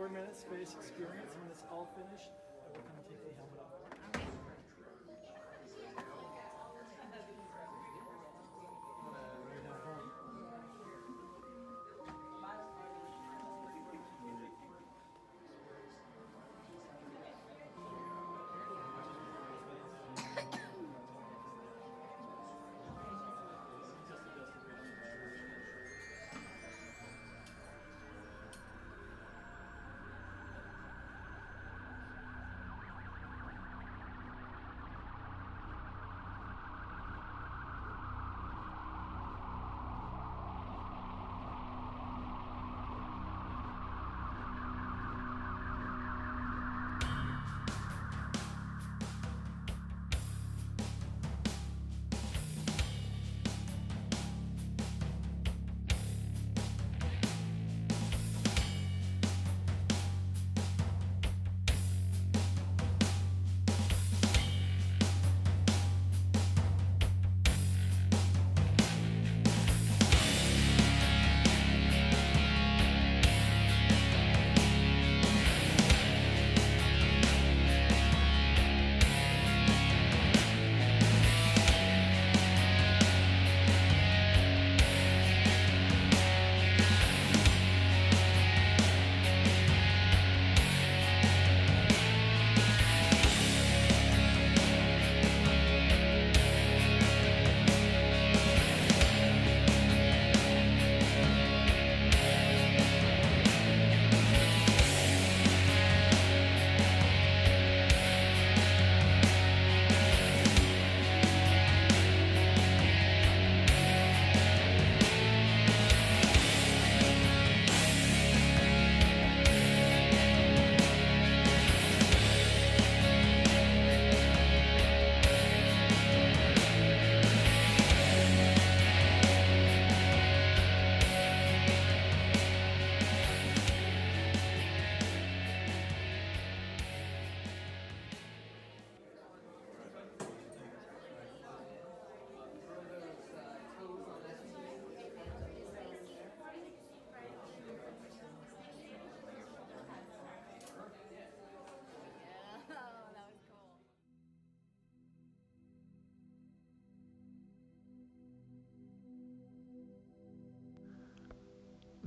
4-minute space experience. When it's all finished, I will come take the helmet off.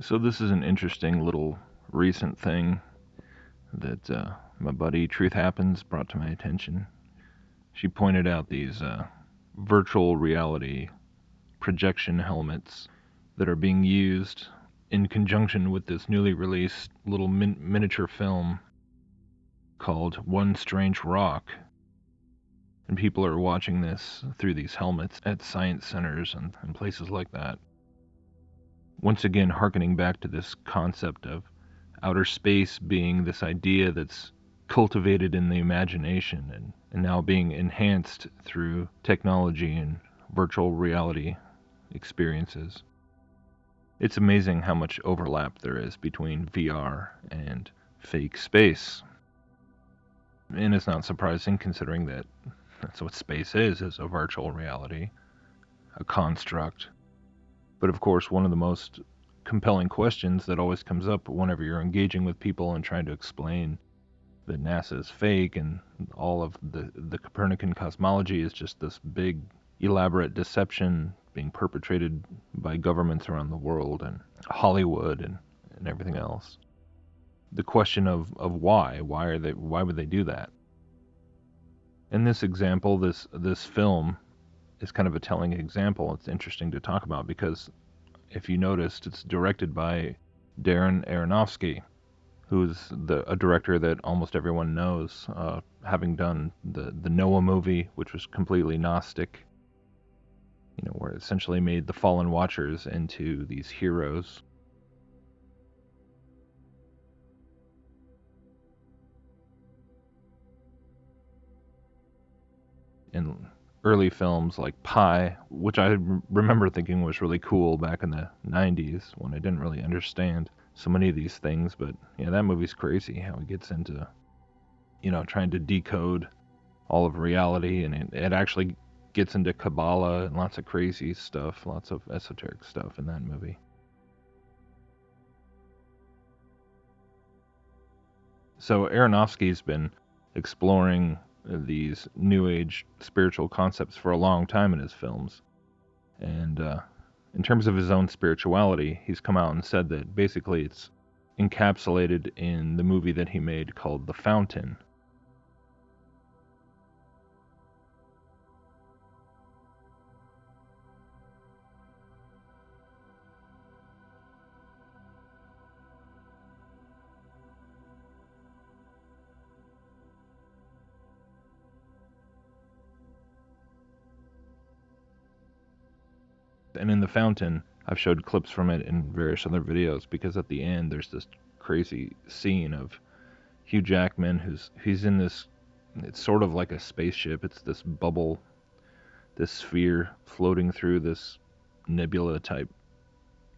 So this is an interesting little recent thing that my buddy Truth Happens brought to my attention. She pointed out these virtual reality projection helmets that are being used in conjunction with this newly released little miniature film called One Strange Rock. And people are watching this through these helmets at science centers and places like that. Once again, hearkening back to this concept of outer space being this idea that's cultivated in the imagination and now being enhanced through technology and virtual reality experiences. It's amazing how much overlap there is between VR and fake space. And it's not surprising considering that that's what space is a virtual reality, a construct. But of course, one of the most compelling questions that always comes up whenever you're engaging with people and trying to explain that NASA is fake and all of the Copernican cosmology is just this big, elaborate deception being perpetrated by governments around the world and Hollywood and everything else. The question of why would they do that? In this example, this film is kind of a telling example. It's interesting to talk about because if you noticed, it's directed by Darren Aronofsky, who's a director that almost everyone knows, having done the Noah movie, which was completely Gnostic, where it essentially made the fallen watchers into these heroes. In early films like Pi, which I remember thinking was really cool back in the 90s when I didn't really understand so many of these things, but yeah, that movie's crazy how it gets into, trying to decode all of reality, and it actually gets into Kabbalah and lots of crazy stuff, lots of esoteric stuff in that movie. So Aronofsky's been exploring these New Age spiritual concepts for a long time in his films. And in terms of his own spirituality, he's come out and said that basically it's encapsulated in the movie that he made called The Fountain. And in The Fountain, I've showed clips from it in various other videos, because at the end there's this crazy scene of Hugh Jackman he's in this, it's sort of like a spaceship. It's this bubble, this sphere floating through this nebula type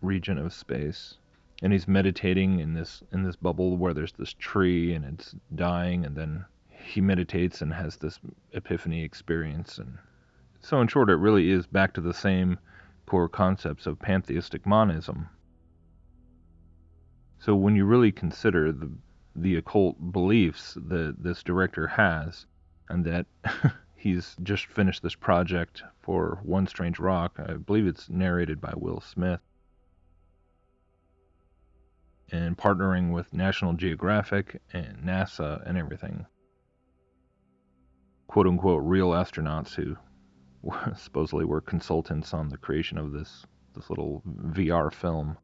region of space. And he's meditating in this bubble where there's this tree and it's dying, and then he meditates and has this epiphany experience. And so in short, it really is back to the same core concepts of pantheistic monism. So when you really consider the occult beliefs that this director has, and that he's just finished this project for One Strange Rock, I believe it's narrated by Will Smith, and partnering with National Geographic and NASA and everything, quote-unquote real astronauts who supposedly were consultants on the creation of this little VR film.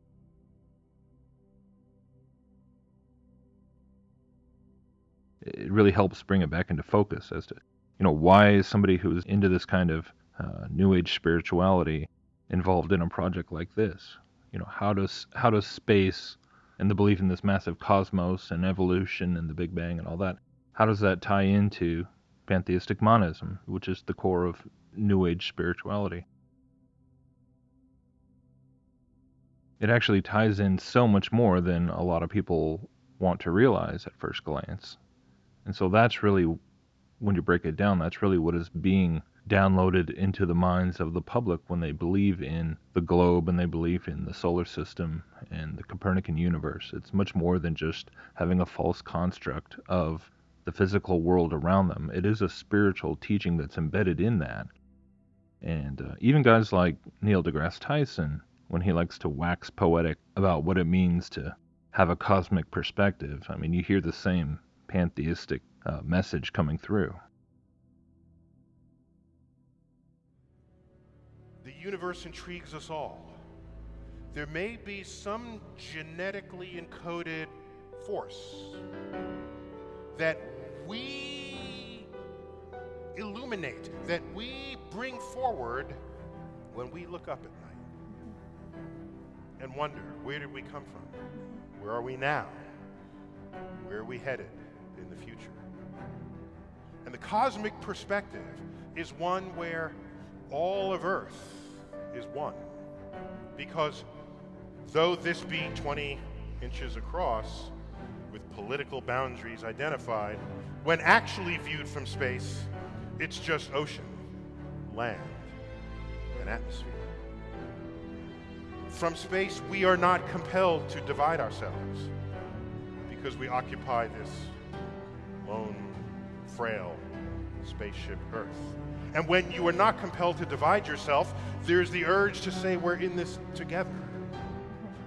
It really helps bring it back into focus as to, why is somebody who's into this kind of New Age spirituality involved in a project like this? How does space and the belief in this massive cosmos and evolution and the Big Bang and all that, how does that tie into pantheistic monism, which is the core of New Age spirituality? It actually ties in so much more than a lot of people want to realize at first glance. And so that's really, when you break it down, that's really what is being downloaded into the minds of the public when they believe in the globe and they believe in the solar system and the Copernican universe. It's much more than just having a false construct of the physical world around them. It is a spiritual teaching that's embedded in that. And even guys like Neil deGrasse Tyson, when he likes to wax poetic about what it means to have a cosmic perspective, I mean, you hear the same pantheistic message coming through. The universe intrigues us all. There may be some genetically encoded force that we illuminate, that we bring forward when we look up at night and wonder, where did we come from? Where are we now? Where are we headed in the future? And the cosmic perspective is one where all of Earth is one. Because though this be 20 inches across, with political boundaries identified, when actually viewed from space, it's just ocean, land, and atmosphere. From space, we are not compelled to divide ourselves because we occupy this lone, frail spaceship Earth. And when you are not compelled to divide yourself, there's the urge to say, we're in this together.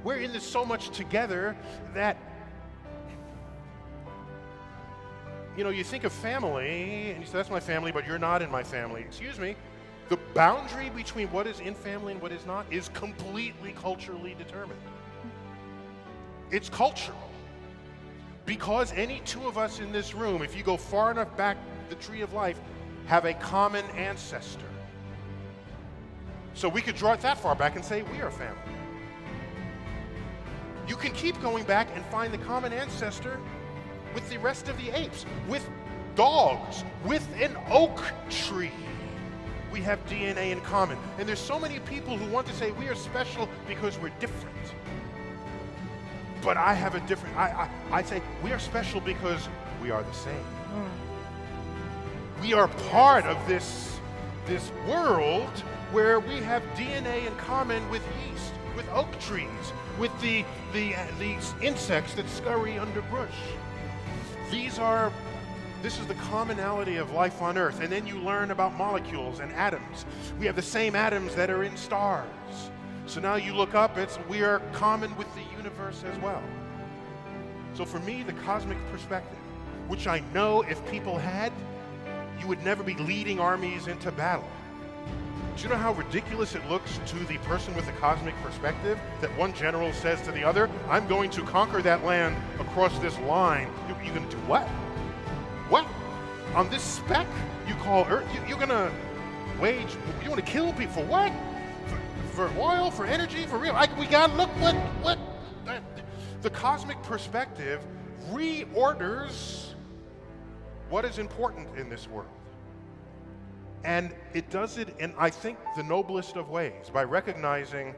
We're in this so much together that, you think of family, and you say, that's my family, but you're not in my family. Excuse me. The boundary between what is in family and what is not is completely culturally determined. It's cultural. Because any two of us in this room, if you go far enough back the tree of life, have a common ancestor. So we could draw it that far back and say we are family. You can keep going back and find the common ancestor with the rest of the apes, with dogs, with an oak tree. We have DNA in common. And there's so many people who want to say we are special because we're different. But I have a different, I say we are special because we are the same. We are part of this world where we have DNA in common with yeast, with oak trees, with the insects that scurry under bush. This is the commonality of life on Earth. And then you learn about molecules and atoms. We have the same atoms that are in stars. So now you look up, we are common with the universe as well. So for me, the cosmic perspective, which I know if people had, you would never be leading armies into battle. Do you know how ridiculous it looks to the person with the cosmic perspective that one general says to the other, I'm going to conquer that land across this line. You're going to do what? What? On this speck you call Earth? You're going to you want to kill people for what? For oil, for energy, for real? We got to look what the cosmic perspective reorders what is important in this world. And it does it in, I think, the noblest of ways, by recognizing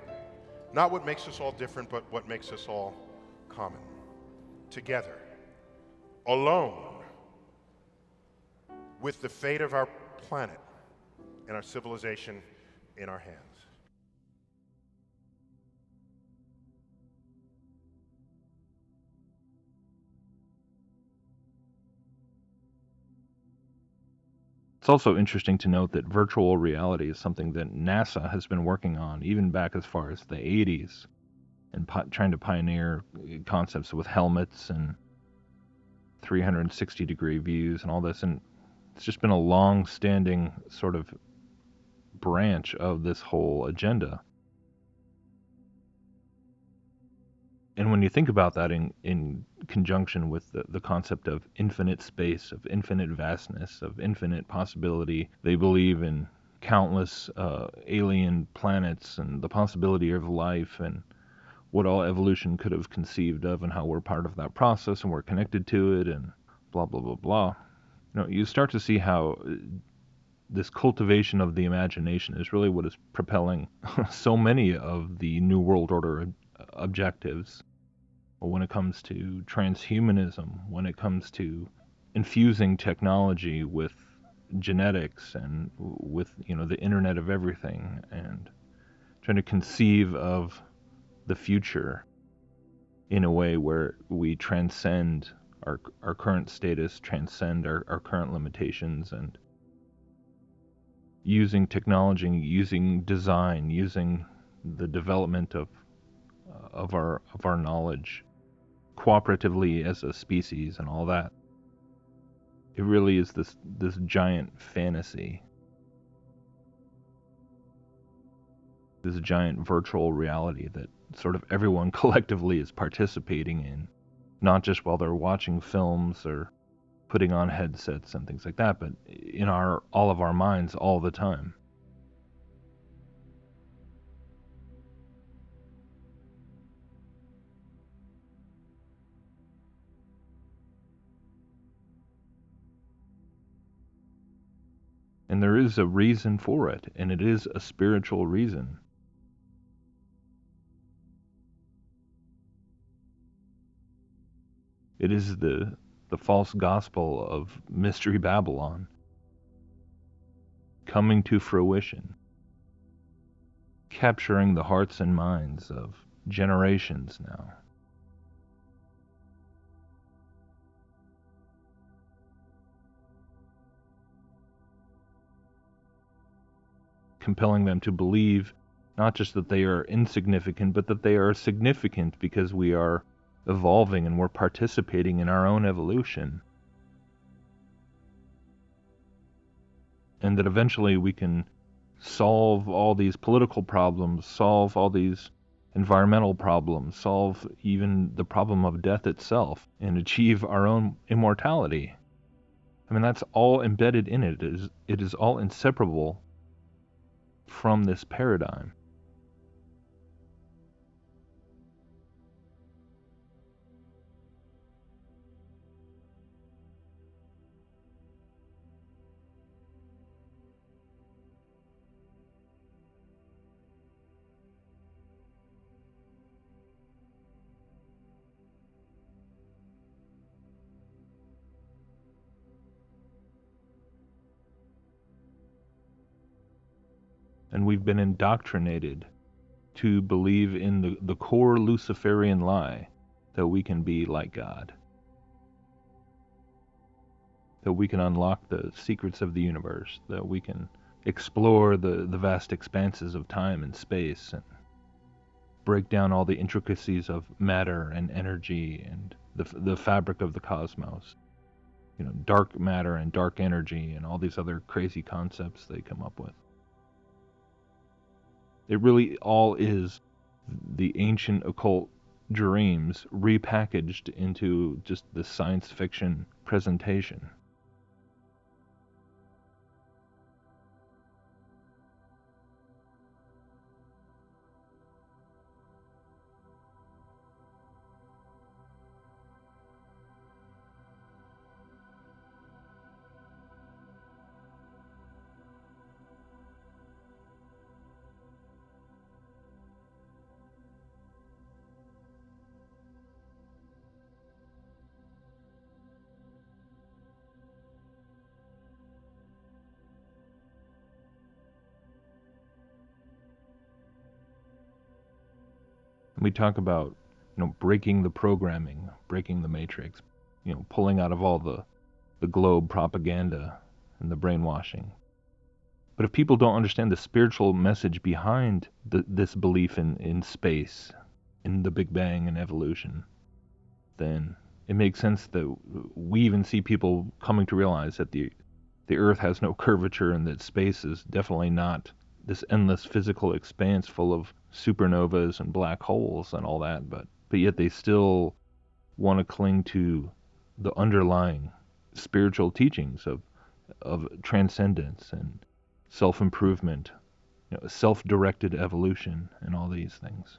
not what makes us all different, but what makes us all common. Together, alone, with the fate of our planet and our civilization in our hands. It's also interesting to note that virtual reality is something that NASA has been working on even back as far as the 80s, and trying to pioneer concepts with helmets and 360-degree views and all this. And it's just been a long-standing sort of branch of this whole agenda. And when you think about that in conjunction with the concept of infinite space, of infinite vastness, of infinite possibility, they believe in countless alien planets and the possibility of life and what all evolution could have conceived of and how we're part of that process and we're connected to it and blah, blah, blah, blah. You start to see how this cultivation of the imagination is really what is propelling so many of the New World Order objectives. When it comes to transhumanism, when it comes to infusing technology with genetics and with the Internet of Everything, and trying to conceive of the future in a way where we transcend our current status, transcend our current limitations, and using technology, using design, using the development of our knowledge cooperatively as a species and all that. It really is this giant fantasy, this giant virtual reality that sort of everyone collectively is participating in, not just while they're watching films or putting on headsets and things like that, but in all of our minds all the time. And there is a reason for it, and it is a spiritual reason. It is the false gospel of Mystery Babylon coming to fruition, capturing the hearts and minds of generations now. Compelling them to believe not just that they are insignificant, but that they are significant because we are evolving and we're participating in our own evolution. And that eventually we can solve all these political problems, solve all these environmental problems, solve even the problem of death itself, and achieve our own immortality. I mean, that's all embedded in it. It is all inseparable from this paradigm. And we've been indoctrinated to believe in the core Luciferian lie that we can be like God. that we can unlock the secrets of the universe, that we can explore the vast expanses of time and space, and break down all the intricacies of matter and energy and the fabric of the cosmos. You know, dark matter and dark energy and all these other crazy concepts they come up with. It really all is the ancient occult dreams repackaged into just the science fiction presentation. We talk about, breaking the programming, breaking the matrix, pulling out of all the globe propaganda and the brainwashing. But if people don't understand the spiritual message behind this belief in space, in the Big Bang and evolution, then it makes sense that we even see people coming to realize that the Earth has no curvature and that space is definitely not this endless physical expanse full of supernovas and black holes and all that, but yet they still want to cling to the underlying spiritual teachings of transcendence and self-improvement, self-directed evolution and all these things.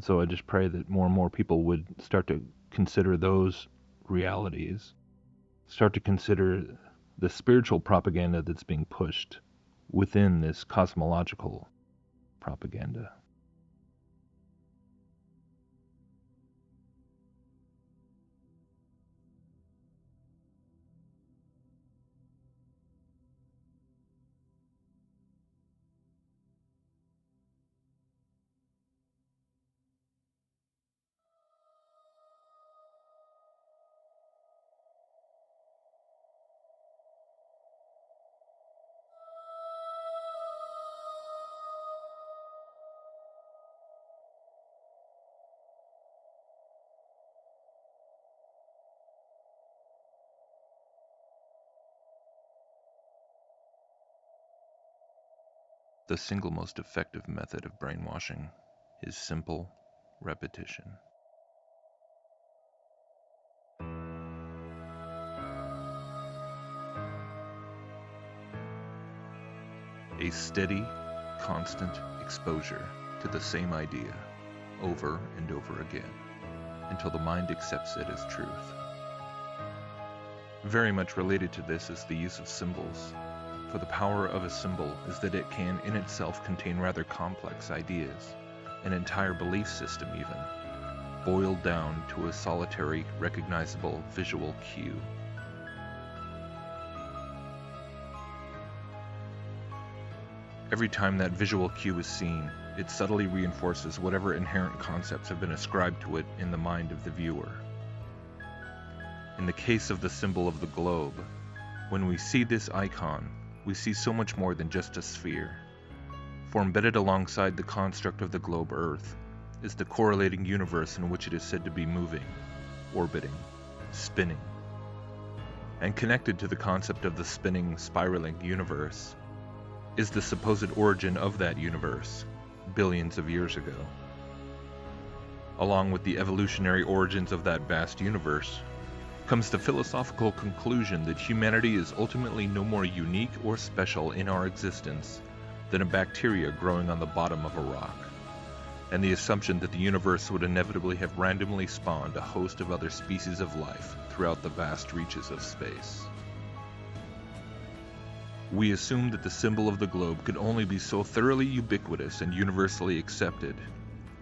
So I just pray that more and more people would start to consider those realities, start to consider the spiritual propaganda that's being pushed within this cosmological propaganda. The single most effective method of brainwashing is simple repetition. A steady, constant exposure to the same idea over and over again until the mind accepts it as truth. Very much related to this is the use of symbols. For the power of a symbol is that it can in itself contain rather complex ideas, an entire belief system even, boiled down to a solitary, recognizable visual cue. Every time that visual cue is seen, it subtly reinforces whatever inherent concepts have been ascribed to it in the mind of the viewer. In the case of the symbol of the globe, when we see this icon, we see so much more than just a sphere. For embedded alongside the construct of the globe Earth is the correlating universe in which it is said to be moving, orbiting, spinning. And connected to the concept of the spinning, spiraling universe is the supposed origin of that universe, billions of years ago. Along with the evolutionary origins of that vast universe, comes the philosophical conclusion that humanity is ultimately no more unique or special in our existence than a bacteria growing on the bottom of a rock, and the assumption that the universe would inevitably have randomly spawned a host of other species of life throughout the vast reaches of space. We assume that the symbol of the globe could only be so thoroughly ubiquitous and universally accepted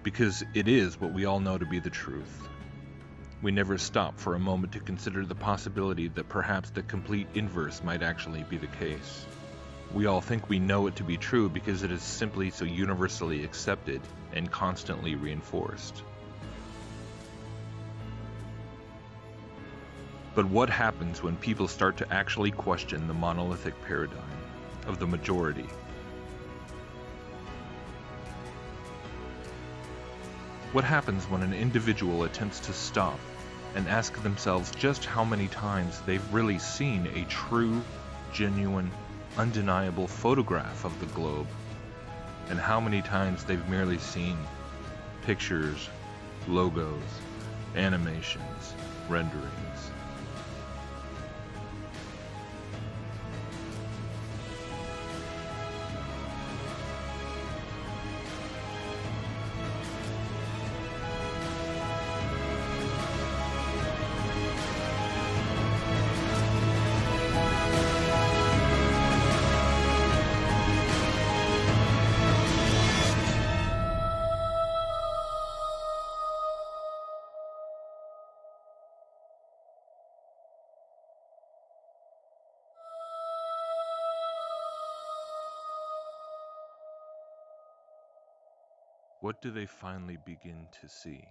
because it is what we all know to be the truth. We never stop for a moment to consider the possibility that perhaps the complete inverse might actually be the case. We all think we know it to be true because it is simply so universally accepted and constantly reinforced. But what happens when people start to actually question the monolithic paradigm of the majority? What happens when an individual attempts to stop and ask themselves just how many times they've really seen a true, genuine, undeniable photograph of the globe, and how many times they've merely seen pictures, logos, animations, renderings? What do they finally begin to see?